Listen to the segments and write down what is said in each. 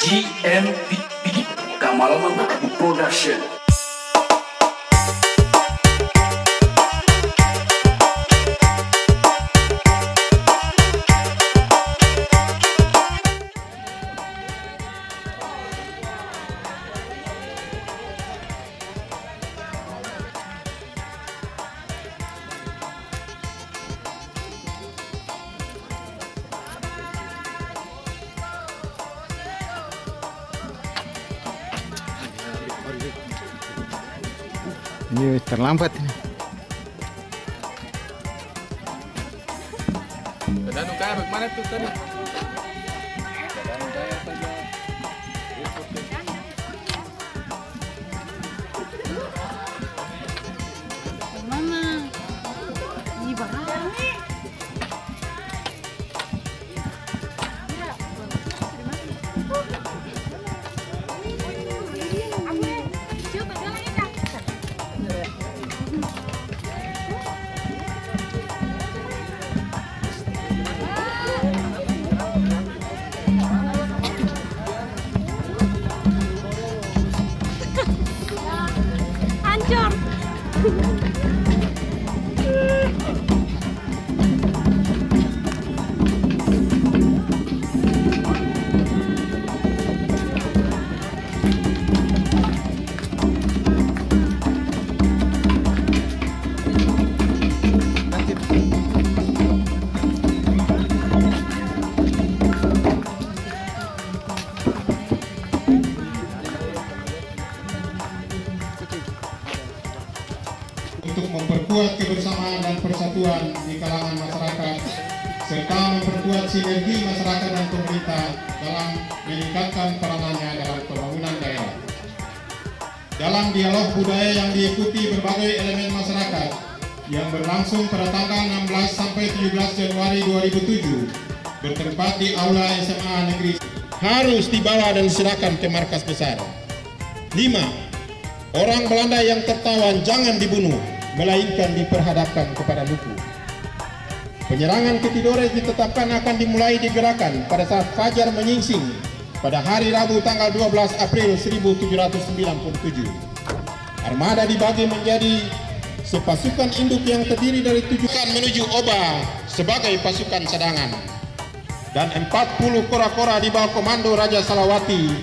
GMP Kamal Production. Ini terlambat ini. Tadano kaya bagaimana tuh tadi? Mana? Ini barang. Hancur. Untuk memperkuat kebersamaan dan persatuan di kalangan masyarakat serta memperkuat sinergi masyarakat dan pemerintah dalam meningkatkan peranannya dalam pembangunan daerah. Dalam dialog budaya yang diikuti berbagai elemen masyarakat yang berlangsung pada tanggal 16 sampai 17 Januari 2007 bertempat di Aula SMA Negeri harus dibawa dan diserahkan ke markas besar. 5. Orang Belanda yang tertawan jangan dibunuh, melainkan diperhadapkan kepada Nuku. Penyerangan ke Tidore ditetapkan akan dimulai digerakkan pada saat fajar menyingsing pada hari Rabu tanggal 12 April 1797. Armada dibagi menjadi sepasukan induk yang terdiri dari 7 menuju Oba sebagai pasukan cadangan, dan 40 kora-kora di bawah komando Raja Salawati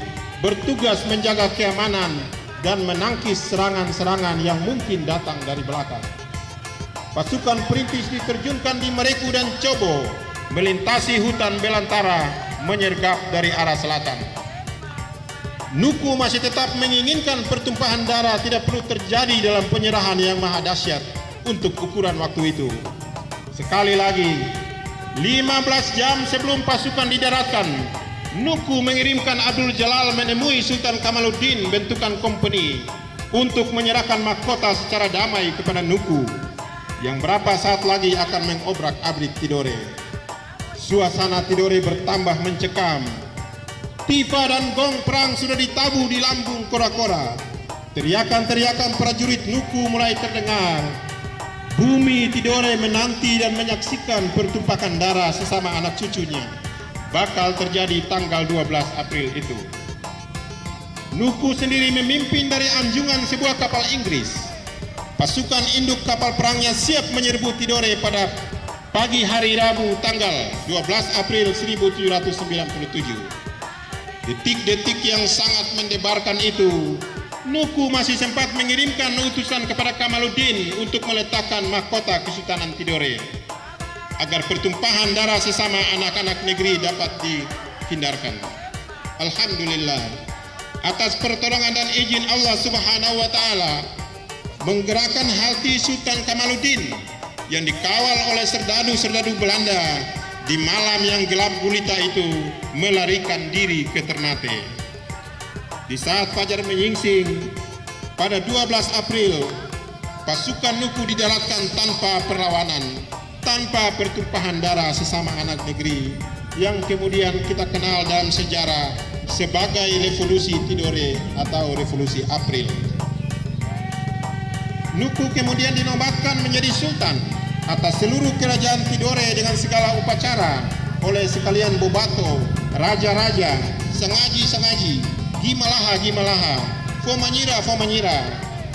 bertugas menjaga keamanan dan menangkis serangan-serangan yang mungkin datang dari belakang. Pasukan perintis diterjunkan di Mereku dan Cobo, melintasi hutan belantara, menyergap dari arah selatan. Nuku masih tetap menginginkan pertumpahan darah tidak perlu terjadi dalam penyerahan yang maha dahsyat untuk ukuran waktu itu. Sekali lagi, 15 jam sebelum pasukan didaratkan, Nuku mengirimkan Abdul Jalal menemui Sultan Kamaluddin bentukan kompeni untuk menyerahkan mahkota secara damai kepada Nuku yang berapa saat lagi akan mengobrak-abrik Tidore. Suasana Tidore bertambah mencekam. Tifa dan gong perang sudah ditabuh di lambung kora-kora. Teriakan-teriakan prajurit Nuku mulai terdengar. Bumi Tidore menanti dan menyaksikan pertumpahan darah sesama anak cucunya bakal terjadi tanggal 12 April itu. Nuku sendiri memimpin dari anjungan sebuah kapal Inggris. Pasukan induk kapal perangnya siap menyerbu Tidore pada pagi hari Rabu tanggal 12 April 1797. Detik-detik yang sangat mendebarkan itu, Nuku masih sempat mengirimkan utusan kepada Kamaluddin untuk meletakkan mahkota Kesultanan Tidore agar pertumpahan darah sesama anak-anak negeri dapat dihindarkan. Alhamdulillah, atas pertolongan dan izin Allah Subhanahu wa Ta'ala, menggerakkan hati Sultan Kamaluddin yang dikawal oleh serdadu-serdadu Belanda di malam yang gelap gulita itu melarikan diri ke Ternate. Di saat fajar menyingsing pada 12 April, pasukan Nuku didaratkan tanpa perlawanan, tanpa pertumpahan darah sesama anak negeri yang kemudian kita kenal dalam sejarah sebagai Revolusi Tidore atau Revolusi April. Nuku kemudian dinobatkan menjadi sultan atas seluruh kerajaan Tidore dengan segala upacara oleh sekalian bobato, raja-raja, sengaji, gimalaha, fomanyira,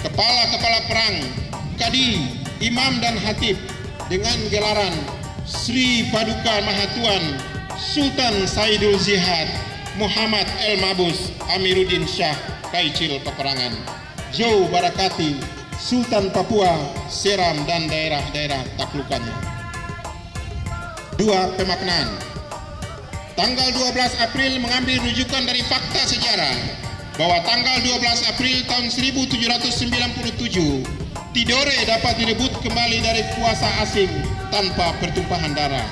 kepala perang, kadi, imam dan hatib dengan gelaran Sri Paduka Mahatuan Sultan Saidul Zihad Muhammad El Mabus Amiruddin Shah Kaicil Peperangan Jau Barakati Sultan Papua Seram dan daerah-daerah taklukannya. 2. Pemaknaan. Tanggal 12 April mengambil rujukan dari fakta sejarah bahwa tanggal 12 April tahun 1797 Tidore dapat direbut kembali dari kuasa asing tanpa pertumpahan darah.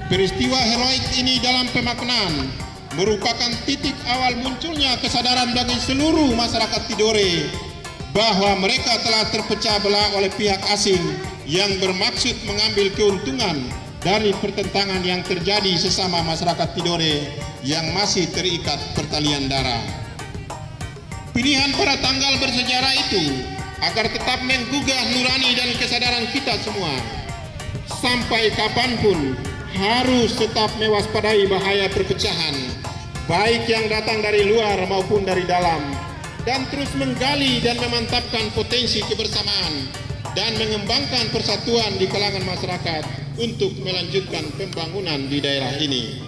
Peristiwa heroik ini dalam pemaknaan merupakan titik awal munculnya kesadaran bagi seluruh masyarakat Tidore bahwa mereka telah terpecah belah oleh pihak asing yang bermaksud mengambil keuntungan dari pertentangan yang terjadi sesama masyarakat Tidore yang masih terikat pertalian darah. Pilihan pada tanggal bersejarah itu agar tetap menggugah nurani dan kesadaran kita semua. Sampai kapanpun harus tetap mewaspadai bahaya perpecahan, baik yang datang dari luar maupun dari dalam, dan terus menggali dan memantapkan potensi kebersamaan dan mengembangkan persatuan di kalangan masyarakat untuk melanjutkan pembangunan di daerah ini.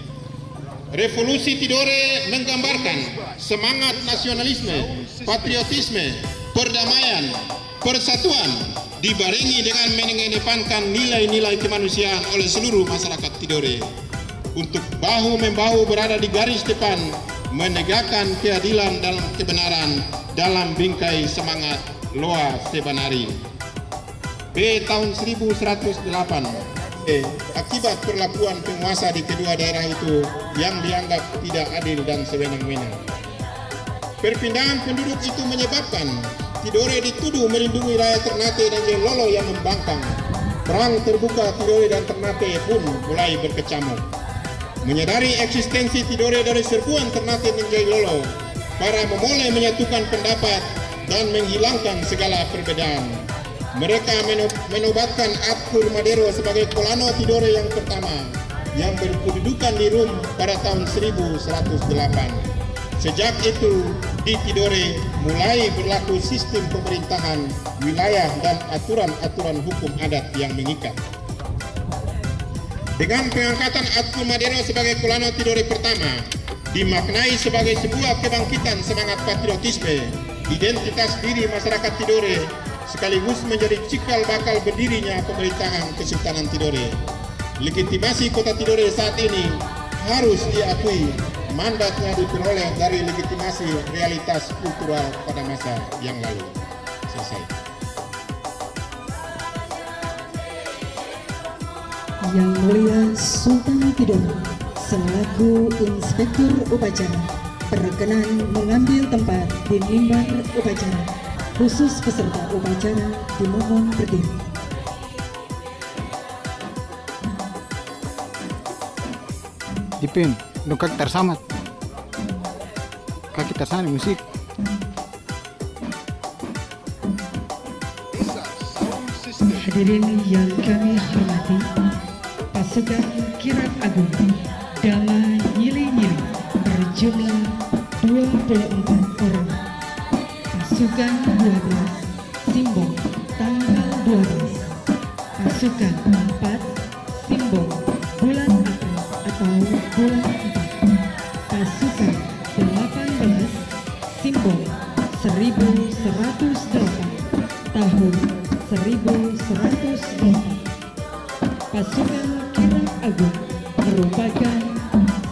Revolusi Tidore menggambarkan semangat nasionalisme, patriotisme, perdamaian, persatuan dibarengi dengan mengedepankan nilai-nilai kemanusiaan oleh seluruh masyarakat Tidore untuk bahu-membahu berada di garis depan menegakkan keadilan dalam kebenaran dalam bingkai semangat Loa Sebanari. B. Tahun 1108. Akibat perlakuan penguasa di kedua daerah itu yang dianggap tidak adil dan sewenang-wenang. Perpindahan penduduk itu menyebabkan Tidore dituduh melindungi rakyat Ternate dan Jai Lolo yang membangkang. Perang terbuka Tidore dan Ternate pun mulai berkecamuk. Menyadari eksistensi Tidore dari serbuan Ternate dan Jai Lolo, para memulai menyatukan pendapat dan menghilangkan segala perbedaan. Mereka menobatkan Atkur Madero sebagai Kolano Tidore yang pertama yang berkedudukan di Rum pada tahun 1108. Sejak itu di Tidore mulai berlaku sistem pemerintahan wilayah dan aturan-aturan hukum adat yang mengikat. Dengan pengangkatan Atkur Madero sebagai Kolano Tidore pertama dimaknai sebagai sebuah kebangkitan semangat patriotisme, identitas diri masyarakat Tidore sekaligus menjadi cikal bakal berdirinya pemerintahan Kesultanan Tidore. Legitimasi kota Tidore saat ini harus diakui, mandatnya diperoleh dari legitimasi realitas kultural pada masa yang lalu. Selesai. Yang Mulia Sultan Tidore selaku Inspektur Upacara berkenan mengambil tempat di mimbar upacara. Khusus peserta upacara dimohon berdiri. Dipin, kaki tersamat. Kaki tersana musik. Hadirin yang kami hormati, pasukan Kirap Agung Dama Nyili-Nyili berjumlah 24 orang. Pasukan 12 Simbol tanggal 12, pasukan 4 Simbol bulan April atau bulan 4, pasukan 18 Simbol 1108 tahun 1108. Pasukan Kirap Agung merupakan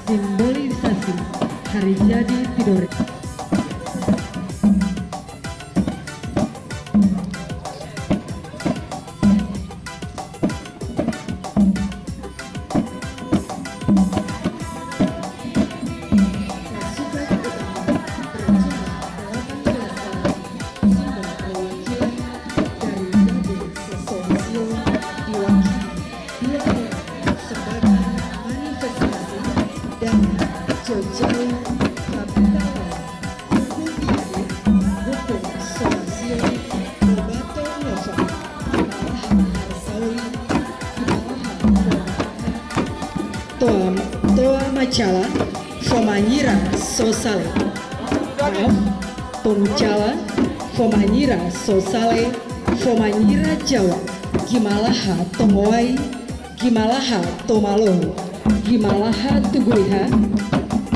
simbolisasi hari jadi Tidore. Toa Macala Fomanyira Sosale. Maaf, Tongcala, Fomanyira Sosale, Fomanyira Jawa, Gimalaha Tomoai, Gimalaha Tomalo, Gimalaha Tuguliha,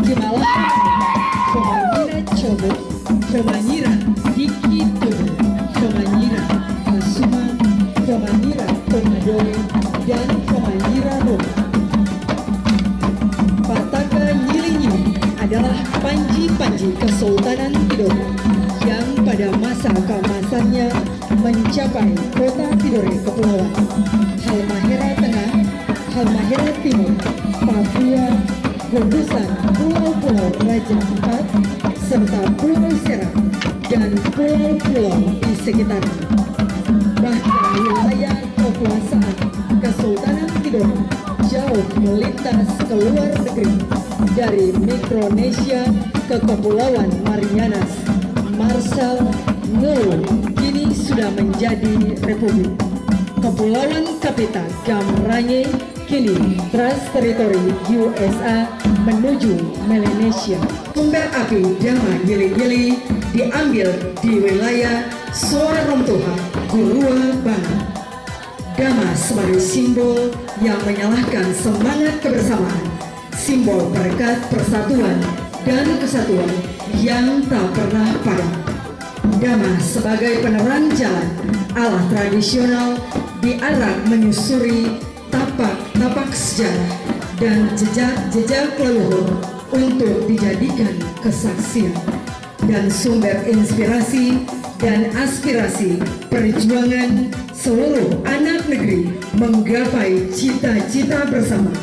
Gimalaha Fomanyira Cobo, Fomanyira Diki Tugu, Fomanyira Kasuma, Fomanyira Tomadoi, dan Fomanyira Roma. Pataka Nyili-Nyili adalah panji-panji Kesultanan Tidore yang pada masa keemasannya mencapai kota Tidore Kepulauan, Halmahera Tengah, Halmahera Timur, Papua, gugusan pulau-pulau Raja Ampat, serta Pulau Seram dan pulau-pulau di sekitarnya. Bahkan wilayah kekuasaan Kesultanan Tidore jauh melintas ke luar negeri, dari Mikronesia ke Kepulauan Marianas, Marshall, Nauru kini sudah menjadi republik. Kepulauan Kapita Gamranye kini trans teritori USA menuju Melanesia. Sumber api Dama Gili-Gili diambil di wilayah Soaromtoha, Gurua Bangka. Dama sebagai simbol yang menyalahkan semangat kebersamaan, simbol berkat persatuan dan kesatuan yang tak pernah padam. Dama sebagai penerang jalan ala tradisional diarak menyusuri tapak-tapak sejarah dan jejak-jejak leluhur untuk dijadikan kesaksian dan sumber inspirasi dan aspirasi perjuangan seluruh anak negeri menggapai cita-cita bersama,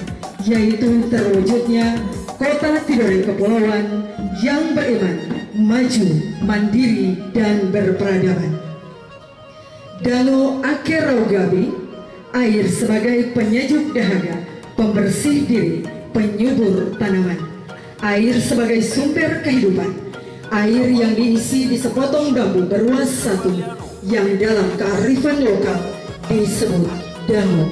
yaitu terwujudnya kota Tidore Kepulauan yang beriman, maju, mandiri, dan berperadaban. Danau Akeraugabi, air sebagai penyejuk dahaga, pembersih diri, penyubur tanaman, air sebagai sumber kehidupan, air yang diisi di sepotong bambu beruas satu yang dalam kearifan lokal disebut danau.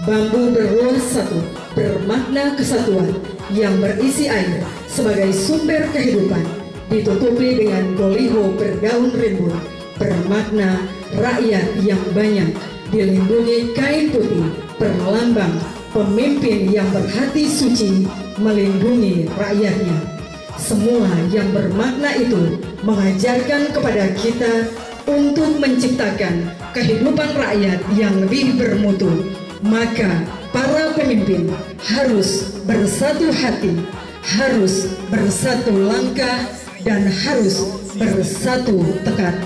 Bambu beruas satu bermakna kesatuan yang berisi air sebagai sumber kehidupan, ditutupi dengan goliho berdaun rimbun bermakna rakyat yang banyak, dilindungi kain putih perlambang pemimpin yang berhati suci melindungi rakyatnya. Semua yang bermakna itu mengajarkan kepada kita untuk menciptakan kehidupan rakyat yang lebih bermutu. Maka para pemimpin harus bersatu hati, harus bersatu langkah, dan harus bersatu tekad.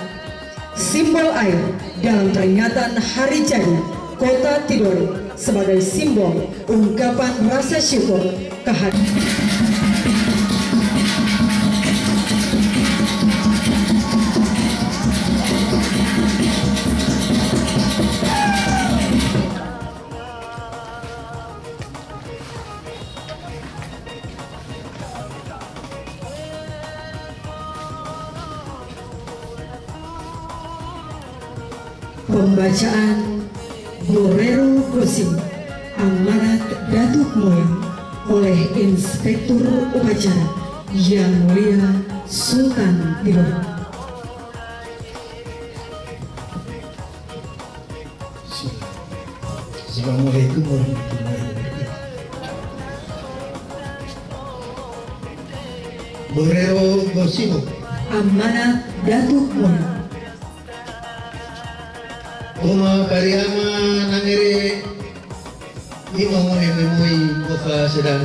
Simbol air dalam peringatan Hari Jadi Kota Tidore sebagai simbol ungkapan rasa syukur kehadiran. Pembacaan Borero Gosim Amanat Datuk Moyang oleh Inspektur Upacara Yang Mulia Sultan Tidore. Assalamualaikum warahmatullahi wabarakatuh. Borero Gosim Amanat Datuk Moyang. Uma Pariama Nangere Imam Memui Bapak Sedang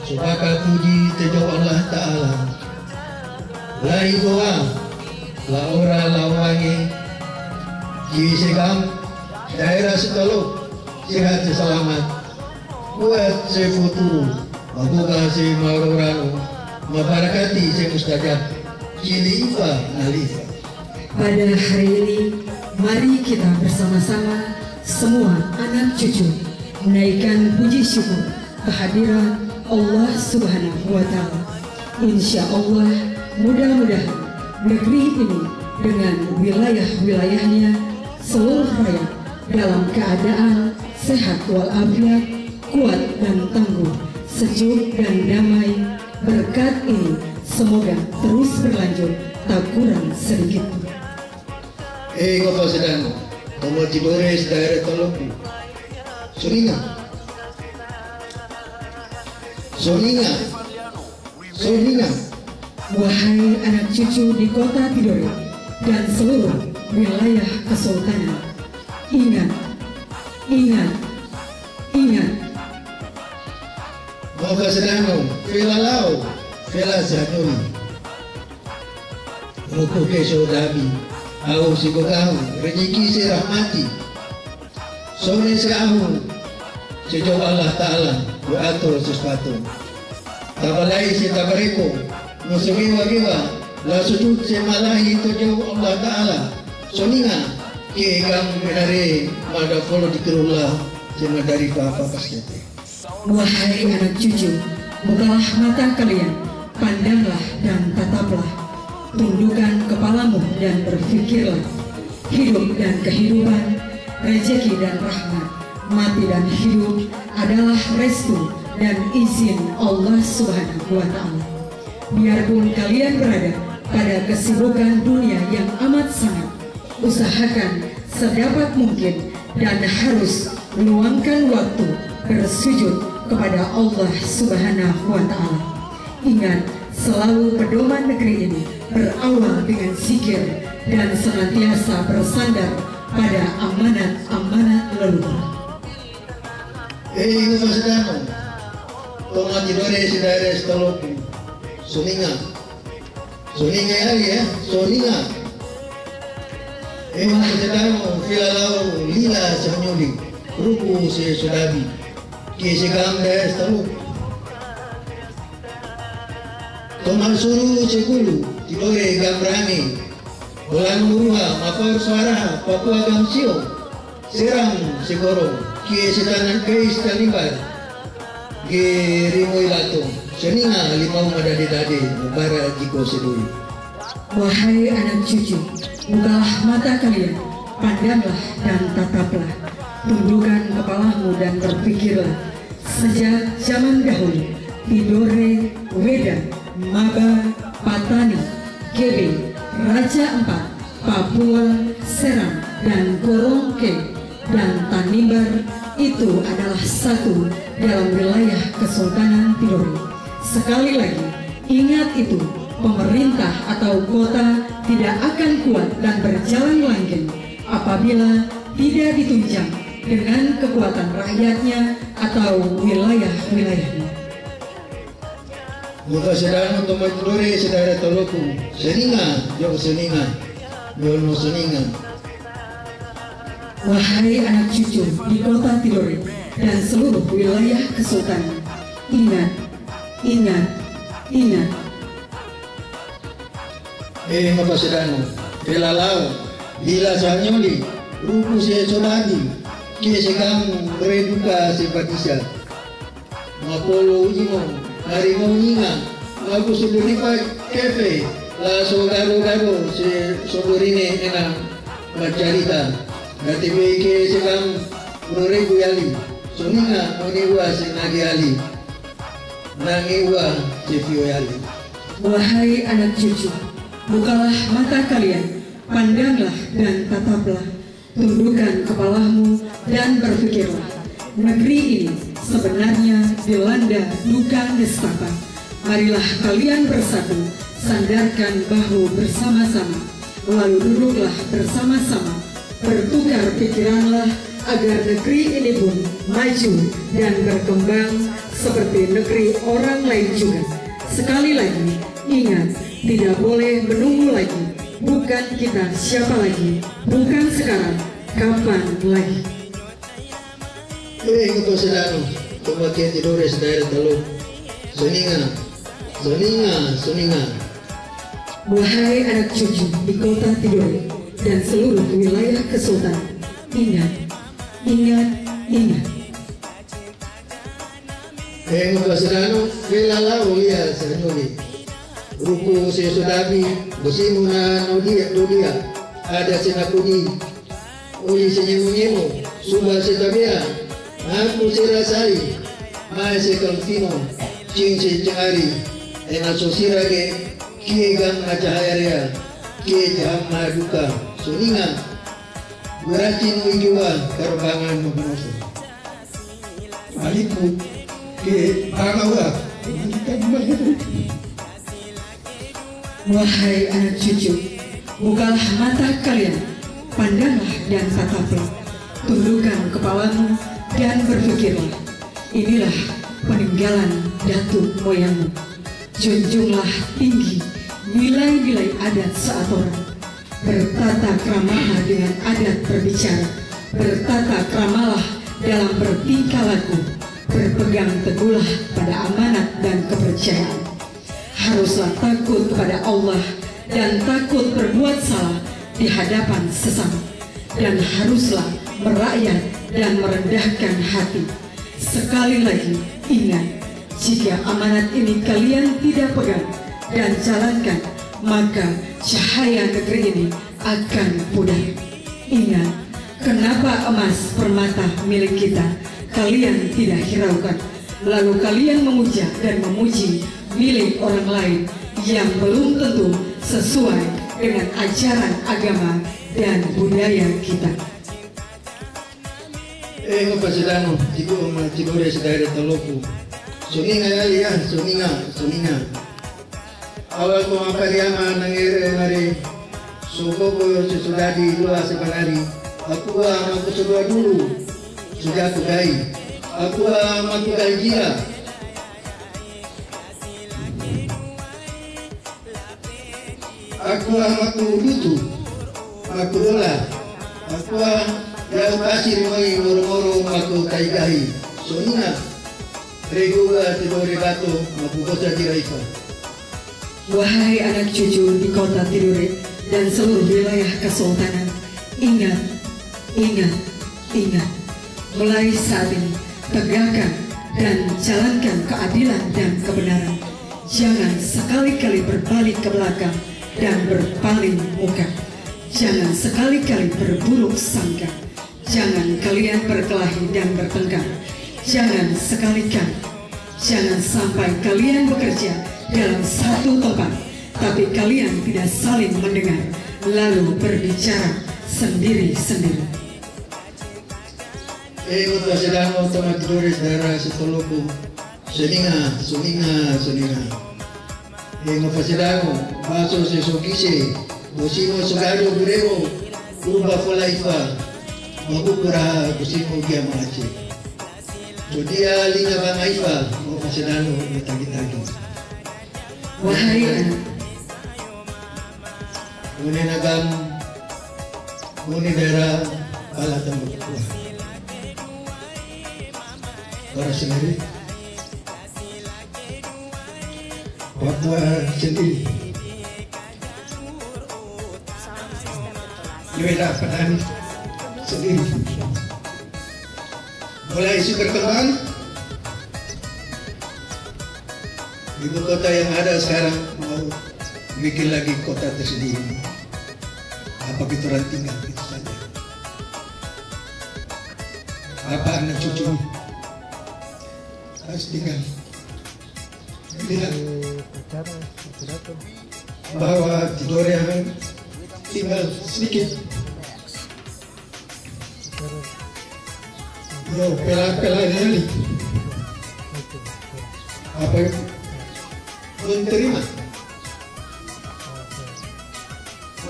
Subaka puji terjauh Allah Ta'ala Lai doa Laura lawangi Jisegam Daerah Setalo Sehat selamat Buat sefuturu Mabuka se maurorano Mabarakati se mustajab Cilifa Nalifa. Pada hari ini, mari kita bersama-sama semua anak cucu menaikkan puji syukur kehadiran Allah Subhanahu wa Ta'ala. Insya Allah, mudah-mudahan negeri ini dengan wilayah-wilayahnya seluruh rakyat dalam keadaan sehat walafiat, kuat dan tangguh, sejuk dan damai. Berkat ini semoga terus berlanjut, tak kurang sedikit pun. Ngopo sedang Tomo Tidores daerah Toloku Soninga Wahai anak cucu di kota Tidore dan seluruh wilayah kesultanan, ingat. Ngopo sedang Velalau Vela Zanuri Ruku Keso Dabi Au Sikokahu rezeki si rahmati Sore seahu sejauh Allah Ta'ala beratur sesuatu tabalai si tabareko nusugiwa-giwa la sujud si malahi tujuh Allah Ta'ala soninga ki ikam menari mada follow dikerullah si madari apa paskete. Wahai anak cucu, bukalah mata kalian, pandanglah dan tataplah, tundukkan kepalamu dan berfikirlah. Hidup dan kehidupan, rezeki dan rahmat, mati dan hidup adalah restu dan izin Allah Subhanahu wa Ta'ala. Biarpun kalian berada pada kesibukan dunia yang amat sangat, usahakan sedapat mungkin dan harus meluangkan waktu bersujud kepada Allah Subhanahu wa Ta'ala. Ingat, selalu pedoman negeri ini berawal dengan zikir dan senantiasa bersandar pada amanat-amanat leluhur. Ngopo sedang Tomo Tidores daerah Toloku Soninga ya Soninga Ngopo sedang Velalau Lila Sanyoli Ruku si Sudabi Kisi daerah Toloku Tomal Suru Cikulu Tidore Gambrani Bolan Murua Mafar Suara Papua Gamsio Serang Sigoro Kisi Tanan Kais Tanibar Gerimu Ilato Soninga Limau Madade Mubara Jiko Sedui. Wahai anak cucu, bukalah mata kalian, pandanglah dan tataplah, tundukkan kepalamu dan berpikirlah. Sejak zaman dahulu, Tidore, Weda, Maba, Patani, Gebe, Raja Empat, Papua, Serang, dan Korongke, dan Tanimbar itu adalah satu dalam wilayah Kesultanan Tidore. Sekali lagi, ingat itu, pemerintah atau kota tidak akan kuat dan berjalan langgeng apabila tidak ditunjang dengan kekuatan rakyatnya atau wilayah-wilayahnya. Muka sedang Tomo Tidore daerah Toloku Soninga Yono Soninga. Wahai anak cucu di kota Tidore dan seluruh wilayah kesultanan, ingat. Ngopo sedang Velalau Lila Sanyoli Ruku si Sodadi Kisi kamu bereduka si Patisa Mapolo Ujimo Harimau Nyinga Aku Suduripa Kefe La Sogaro si Sodorine Enang Macarita Nanti beke si kamu Roregu Yali Soninga Oniwa si Nagi Ali Nangiwa si Fio Yali. Wahai anak cucu, bukalah mata kalian, pandanglah dan tataplah, tundukkan kepalamu dan berpikirlah. Negeri ini sebenarnya dilanda duka nestapa. Marilah kalian bersatu, sandarkan bahu bersama-sama, lalu duduklah bersama-sama, bertukar pikiranlah agar negeri ini pun maju dan berkembang seperti negeri orang lain juga. Sekali lagi, ingat, tidak boleh menunggu lagi. Bukan kita siapa lagi, bukan sekarang, kapan lagi. Ngopo sedang Tomo Tidore daerah Toloku Soninga. Wahai anak cucu di kota Tidore dan seluruh wilayah kesultanan, ingat. Ngopo sedang Velalau Lia Sanyoli Ruku si Sudabi Bosimuna Nodia ada sinapudi Uli senyemu-nyemu Subah si Tabia Aku si Rasai Maese Kaltimo, Cingsi Cengari, Enaso Sirage, Kie Gang Acahaya, Kie Jahama Duka, Soninga, Guracin Wigiwa, Karbangan Mabanoso. Aliku, Kie Bagawa, Wahai anak cucu, bukalah mata kalian, pandanglah dan tataplah, tundukkan kepalamu dan berpikirlah. Inilah peninggalan datuk moyangmu. Junjunglah tinggi nilai-nilai adat seatoran. Bertata kramalah dengan adat berbicara. Bertata kramalah dalam bertingkah laku. Berpegang teguhlah pada amanat dan kepercayaan. Haruslah takut kepada Allah dan takut berbuat salah di hadapan sesama, dan haruslah merakyat dan merendahkan hati. Sekali lagi ingat, jika amanat ini kalian tidak pegang dan jalankan, maka cahaya negeri ini akan pudar. Ingat, kenapa emas permata milik kita kalian tidak hiraukan, lalu kalian memuja dan memuji milik orang lain yang belum tentu sesuai dengan ajaran agama dan budaya kita. Pasidano, Tigore Sedare Taloku, Soninga ya, Soninga. Awal ko mapariama nangere suko ko susudadi dua sebenari. Aku makusudua dulu, sudah kudai. Aku makudai dia. Aku makudutu, makudola. Aku yang kasih mai moro-moro maku kaigahi. Soninga, regula Tidore Gato makukosa diraifa. Wahai anak cucu di kota Tidore dan seluruh wilayah kesultanan, ingat, mulai saat ini tegakkan dan jalankan keadilan dan kebenaran. Jangan sekali-kali berbalik ke belakang dan berpaling muka. Jangan sekali-kali berburuk sangka. Jangan kalian berkelahi dan bertengkar. Jangan sekali-kali. Jangan sampai kalian bekerja dalam satu tempat, tapi kalian tidak saling mendengar, lalu berbicara sendiri-sendiri. Pasidano tama Tidore Sedara Setoloku, Soninga. Pasidano, Baso Sesokise, Bosimo Sugado Burego, Uba Folaifa, Magukura Bosimo Giamache. Jodia Linga Bangaifa, Pasidano Tagi-tagi. Wahai anak, Nagam, daerah Balatan Bukua. Para sendiri, Papua sendiri. Wilayah petani sendiri. Mulai isu berkembang, ibu kota yang ada sekarang mau bikin lagi kota tersendiri. Apa kita orang tinggal itu saja. Apa anak cucu harus tinggal. Lihat bahwa Tidore yang tinggal sedikit. Yo, pela ini apa menerima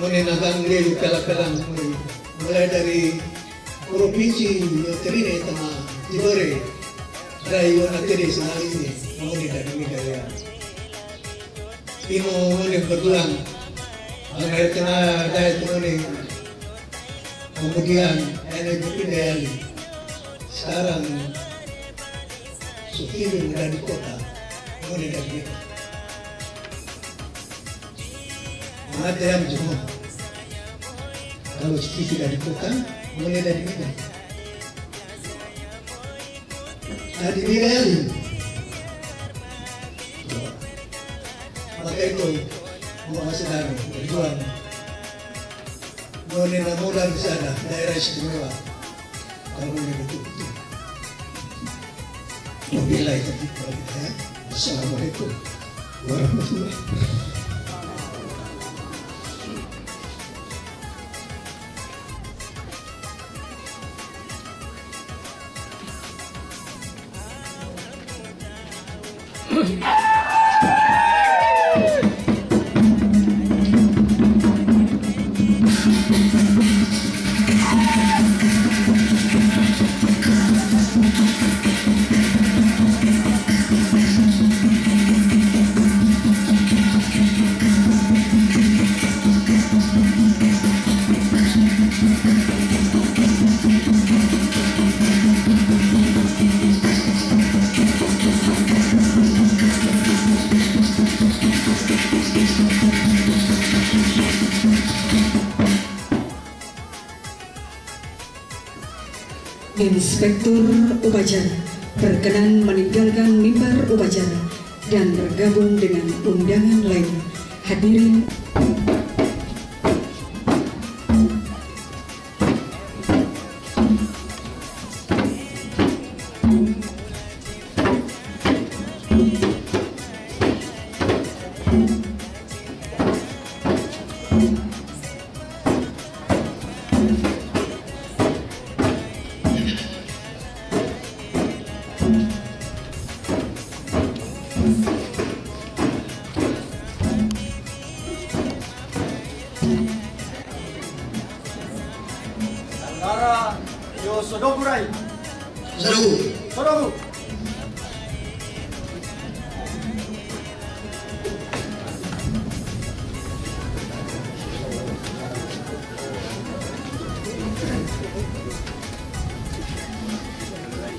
menenangkan diri pela-pelang mulai dari provinsi Trine sama Tidore dari Wonogiri sekali ini mau dari negara ini mau berdulang agar kena dari Tidore kemudian energi ideal sekarang Sukiri dari kota mulai dari kita ada yang cuma kalau Sukiri dari kota mulai dari kita tadi ideal maka itu mau sedang berjuang mulai mudah bisa ada daerah istimewa kalau ini betul-betul Wabillahi taufiq wal hidayah. Assalamualaikum warahmatullahi wabarakatuh. Inspektur upacara berkenan meninggalkan mimbar upacara dan bergabung dengan undangan lainnya. Hadirin Sodoku.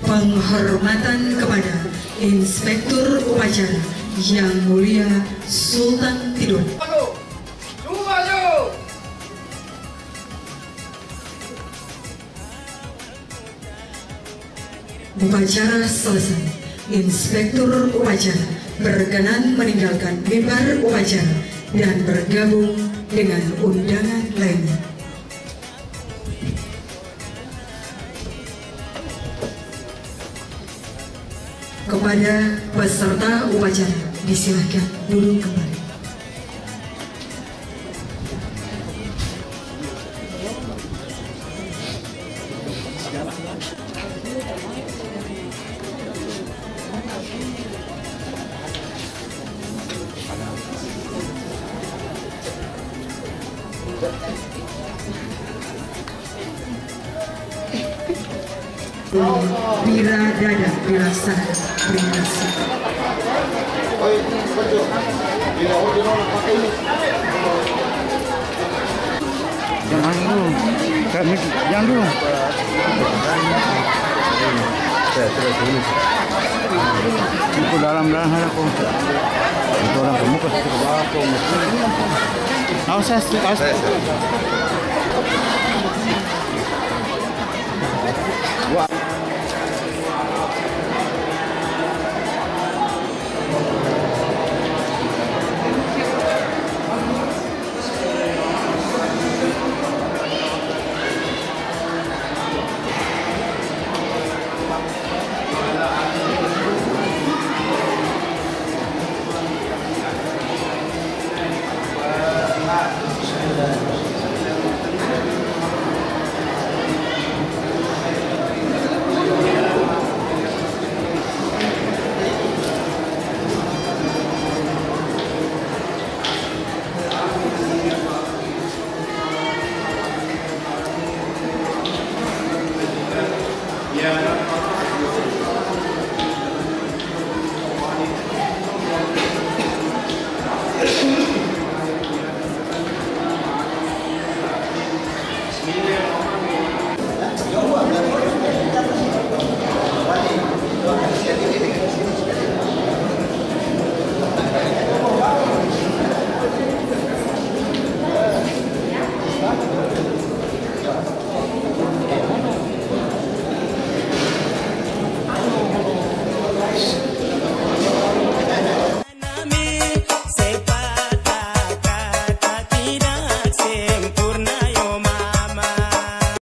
penghormatan kepada Inspektur Upacara yang mulia Sultan Tidul. Upacara selesai. Inspektur Upacara berkenan meninggalkan mimbar upacara dan bergabung dengan undangan lainnya. Kepada peserta upacara disilahkan duduk kembali. Bira dada dilaksanakan. Terima kasih. Jangan dulu, kami jangan dulu. Itu dalam aku. Itu orang kamu ke bawah aku. Awas.